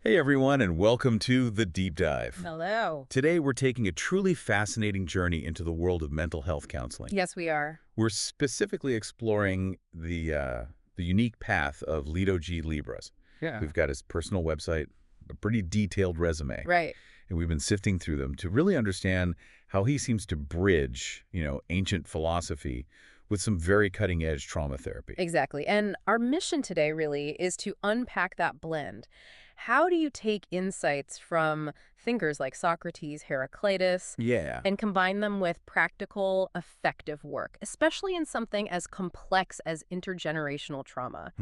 Hey everyone, and welcome to The Deep Dive. Hello. Today we're taking a truly fascinating journey into the world of mental health counseling. Yes, we are. We're specifically exploring the unique path of Lido G. Libras. Yeah. We've got his personal website, a pretty detailed resume, Right. and we've been sifting through them to really understand how he seems to bridge, ancient philosophy with some very cutting-edge trauma therapy. Exactly. And our mission today really is to unpack that blend. How do you take insights from thinkers like Socrates, Heraclitus, Yeah. and combine them with practical, effective work, especially in something as complex as intergenerational trauma?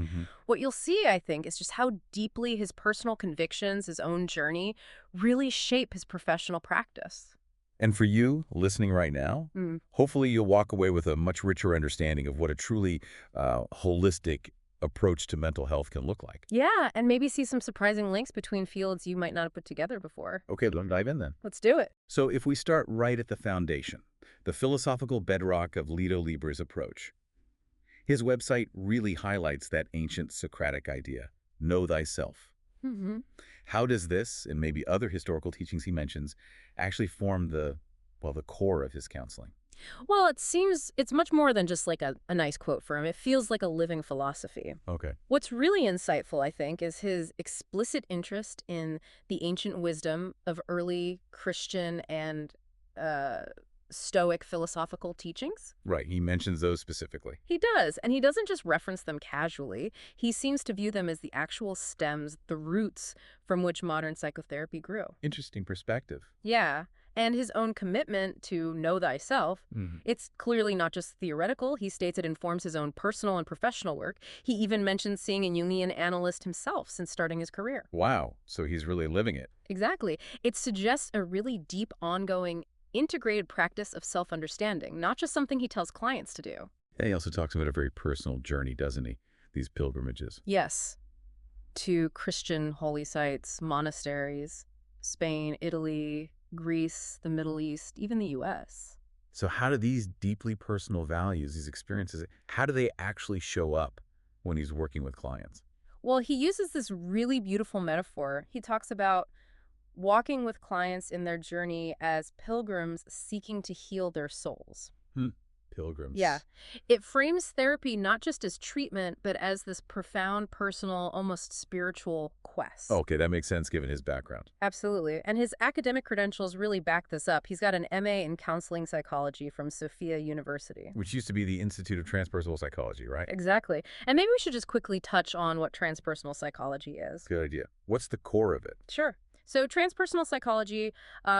What you'll see, I think, is just how deeply his personal convictions, his own journey, really shape his professional practice. And for you, listening right now, hopefully you'll walk away with a much richer understanding of what a truly holistic approach to mental health can look like. Yeah, and maybe see some surprising links between fields you might not have put together before. Okay, let's dive in then. Let's do it. So if we start right at the foundation, the philosophical bedrock of Lido Libra's approach, his website really highlights that ancient Socratic idea, know thyself. Mm-hmm. How does this, and maybe other historical teachings he mentions, actually form the core of his counseling? Well, it seems it's much more than just like a nice quote for him. It feels like a living philosophy. Okay. What's really insightful, I think, is his explicit interest in the ancient wisdom of early Christian and Stoic philosophical teachings. Right, he mentions those specifically. He does, and he doesn't just reference them casually. He seems to view them as the actual stems, the roots from which modern psychotherapy grew. Interesting perspective. Yeah, and his own commitment to know thyself, it's clearly not just theoretical. He states it informs his own personal and professional work. He even mentions seeing a Jungian analyst himself since starting his career. Wow, so he's really living it. Exactly. It suggests a really deep, ongoing, integrated practice of self-understanding, not just something he tells clients to do. Yeah, he also talks about a very personal journey, doesn't he? These pilgrimages. Yes, to Christian holy sites, monasteries, Spain, Italy, Greece, the Middle East, even the U.S. So how do these deeply personal values, these experiences, how do they actually show up when he's working with clients? Well, he uses this really beautiful metaphor. He talks about walking with clients in their journey as pilgrims seeking to heal their souls. Pilgrims. Yeah. It frames therapy not just as treatment, but as this profound, personal, almost spiritual quest. Okay, that makes sense given his background. Absolutely. And his academic credentials really back this up. He's got an MA in counseling psychology from Sophia University. Which used to be the Institute of Transpersonal Psychology, right? Exactly. And maybe we should just quickly touch on what transpersonal psychology is. Good idea. What's the core of it? Sure. So transpersonal psychology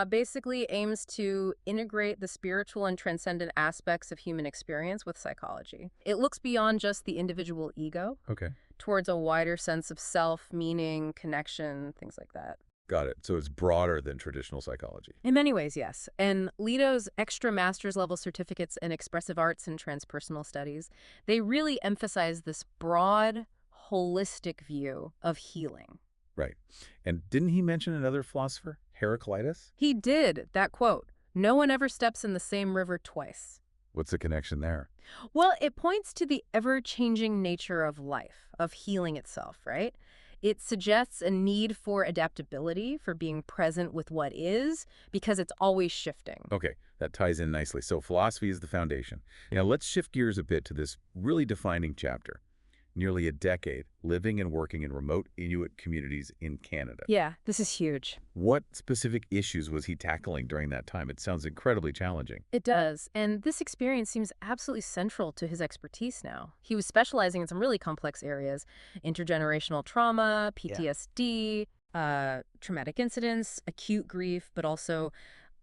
basically aims to integrate the spiritual and transcendent aspects of human experience with psychology. It looks beyond just the individual ego Okay. towards a wider sense of self, meaning, connection, things like that. Got it. So it's broader than traditional psychology. In many ways, yes. And Lido's extra master's level certificates in expressive arts and transpersonal studies, they really emphasize this broad, holistic view of healing. Right. And didn't he mention another philosopher, Heraclitus? He did, that quote, "No one ever steps in the same river twice." What's the connection there? Well, it points to the ever-changing nature of life, of healing itself, right? It suggests a need for adaptability, for being present with what is, because it's always shifting. Okay, that ties in nicely. So philosophy is the foundation. Now let's shift gears a bit to this really defining chapter. Nearly a decade living and working in remote Inuit communities in Canada. Yeah, this is huge. What specific issues was he tackling during that time? It sounds incredibly challenging. It does, and this experience seems absolutely central to his expertise now. He was specializing in some really complex areas: intergenerational trauma, PTSD, traumatic incidents, acute grief, but also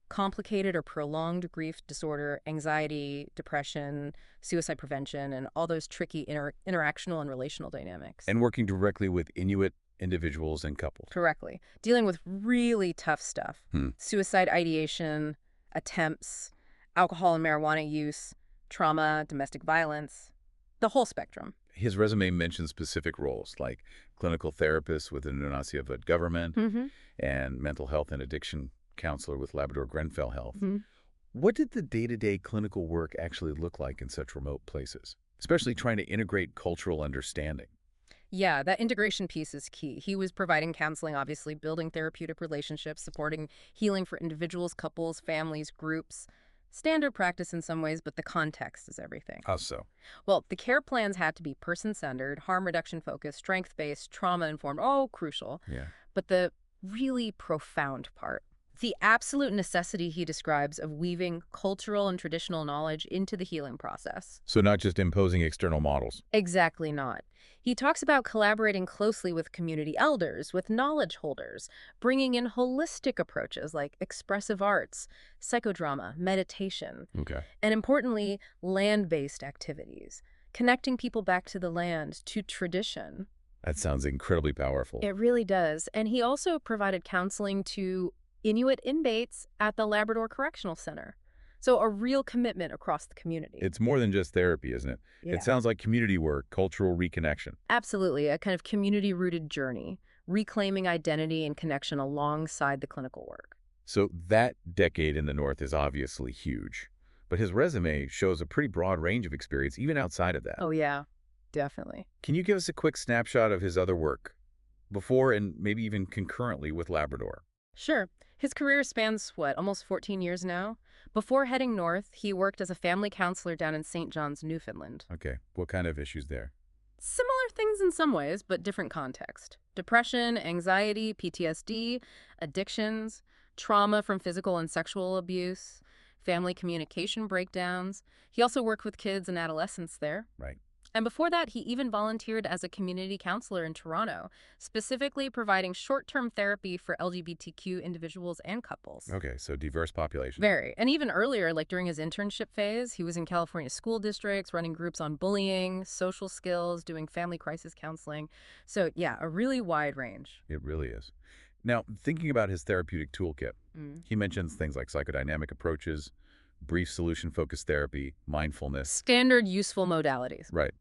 complicated or prolonged grief disorder, anxiety, depression, suicide prevention, and all those tricky interactional and relational dynamics. And working directly with Inuit individuals and couples. Correctly. Dealing with really tough stuff. Suicide ideation, attempts, alcohol and marijuana use, trauma, domestic violence, the whole spectrum. His resume mentions specific roles like clinical therapist with the Nunavut government and mental health and addiction counselor with Labrador-Grenfell Health. What did the day-to-day clinical work actually look like in such remote places, especially trying to integrate cultural understanding? Yeah, that integration piece is key. He was providing counseling, obviously, building therapeutic relationships, supporting healing for individuals, couples, families, groups. Standard practice in some ways, but the context is everything. How so? Well, the care plans had to be person-centered, harm reduction focused, strength-based, trauma-informed, all crucial. Yeah. But the really profound part, the absolute necessity he describes of weaving cultural and traditional knowledge into the healing process. So not just imposing external models. Exactly not. He talks about collaborating closely with community elders, with knowledge holders, bringing in holistic approaches like expressive arts, psychodrama, meditation, Okay. and importantly, land-based activities, connecting people back to the land, to tradition. That sounds incredibly powerful. It really does. And he also provided counseling to Inuit inmates at the Labrador Correctional Center. So a real commitment across the community. It's more than just therapy, isn't it? Yeah. It sounds like community work, cultural reconnection. Absolutely, a kind of community-rooted journey, reclaiming identity and connection alongside the clinical work. So that decade in the North is obviously huge. But his resume shows a pretty broad range of experience, even outside of that. Oh, yeah, definitely. Can you give us a quick snapshot of his other work, before and maybe even concurrently with Labrador? Sure. His career spans, what, almost 14 years now? Before heading north, he worked as a family counselor down in St. John's, Newfoundland. Okay, what kind of issues there? Similar things in some ways, but different context. Depression, anxiety, PTSD, addictions, trauma from physical and sexual abuse, family communication breakdowns. He also worked with kids and adolescents there. Right. And before that, he even volunteered as a community counselor in Toronto, specifically providing short-term therapy for LGBTQ individuals and couples. Okay, so diverse population. Very. And even earlier, like during his internship phase, he was in California school districts, running groups on bullying, social skills, doing family crisis counseling. So yeah, a really wide range. It really is. Now, thinking about his therapeutic toolkit, he mentions things like psychodynamic approaches, brief solution-focused therapy, mindfulness. Standard useful modalities. Right.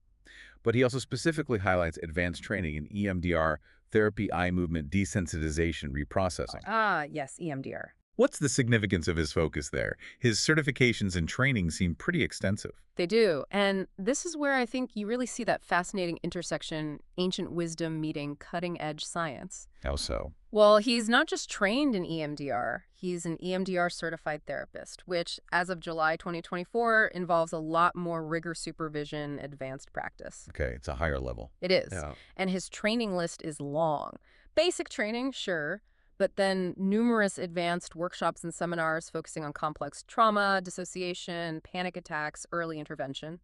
But he also specifically highlights advanced training in EMDR Therapy, eye movement desensitization reprocessing. Ah, yes, EMDR. What's the significance of his focus there? His certifications and training seem pretty extensive. They do. And this is where I think you really see that fascinating intersection, ancient wisdom meeting cutting-edge science. How so? Well, he's not just trained in EMDR. He's an EMDR certified therapist, which, as of July 2024, involves a lot more rigor supervision, advanced practice. Okay, it's a higher level. It is. Yeah. And his training list is long. Basic training, sure, but then numerous advanced workshops and seminars focusing on complex trauma, dissociation, panic attacks, early intervention.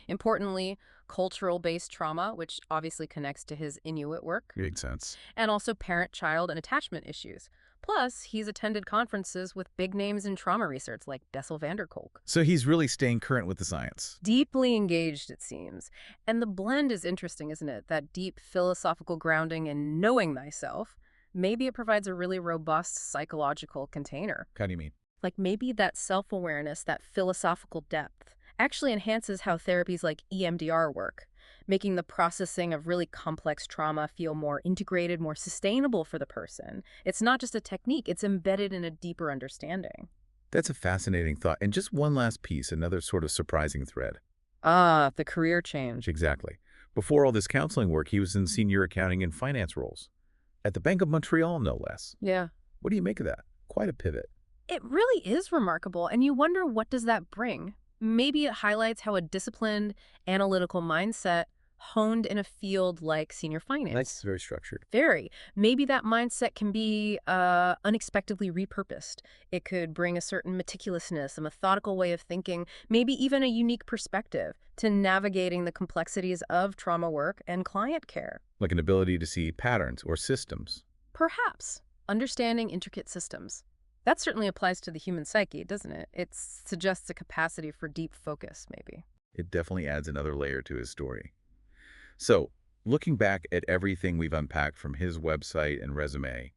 Importantly, cultural-based trauma, which obviously connects to his Inuit work. Makes sense. And also parent-child and attachment issues. Plus, he's attended conferences with big names in trauma research like Bessel van der Kolk. So he's really staying current with the science. Deeply engaged, it seems. And the blend is interesting, isn't it? That deep philosophical grounding in knowing thyself. Maybe it provides a really robust psychological container. How do you mean? Like maybe that self-awareness, that philosophical depth, actually enhances how therapies like EMDR work, making the processing of really complex trauma feel more integrated, more sustainable for the person. It's not just a technique, it's embedded in a deeper understanding. That's a fascinating thought. And just one last piece, another sort of surprising thread. Ah, the career change. Exactly. Before all this counseling work, he was in senior accounting and finance roles. At the Bank of Montreal, no less. Yeah. What do you make of that? Quite a pivot. It really is remarkable, and you wonder what does that bring? Maybe it highlights how a disciplined, analytical mindset honed in a field like senior finance. That's very structured. Very. Maybe that mindset can be unexpectedly repurposed. It could bring a certain meticulousness, a methodical way of thinking, maybe even a unique perspective to navigating the complexities of trauma work and client care. Like an ability to see patterns or systems. Perhaps. Understanding intricate systems. That certainly applies to the human psyche, doesn't it? It suggests a capacity for deep focus, maybe. It definitely adds another layer to his story. So, looking back at everything we've unpacked from his website and resume,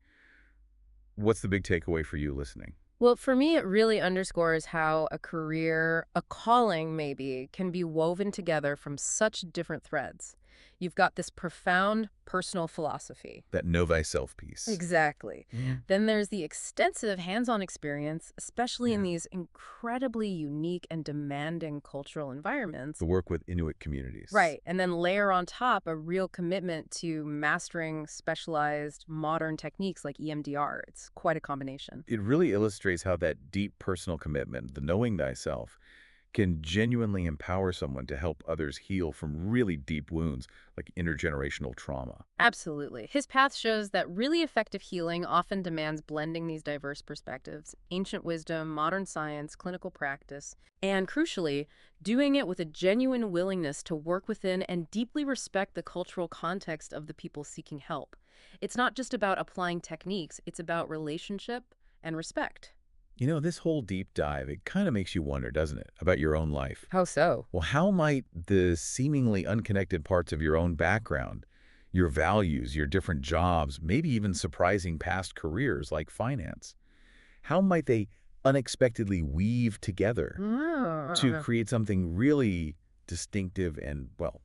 what's the big takeaway for you listening? Well, for me, it really underscores how a career, a calling maybe, can be woven together from such different threads. You've got this profound personal philosophy. That know thyself piece. Exactly. Yeah. Then there's the extensive hands-on experience, especially in Yeah. these incredibly unique and demanding cultural environments. The work with Inuit communities. Right. And then layer on top a real commitment to mastering specialized modern techniques like EMDR. It's quite a combination. It really illustrates how that deep personal commitment, the knowing thyself, can genuinely empower someone to help others heal from really deep wounds like intergenerational trauma. Absolutely. His path shows that really effective healing often demands blending these diverse perspectives, ancient wisdom, modern science, clinical practice, and crucially, doing it with a genuine willingness to work within and deeply respect the cultural context of the people seeking help. It's not just about applying techniques, it's about relationship and respect. You know, this whole deep dive, it kind of makes you wonder, doesn't it, about your own life? How so? Well, how might the seemingly unconnected parts of your own background, your values, your different jobs, maybe even surprising past careers like finance, how might they unexpectedly weave together to create something really distinctive and, well,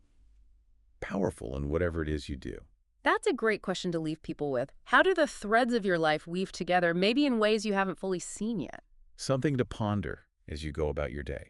powerful in whatever it is you do? That's a great question to leave people with. How do the threads of your life weave together, maybe in ways you haven't fully seen yet? Something to ponder as you go about your day.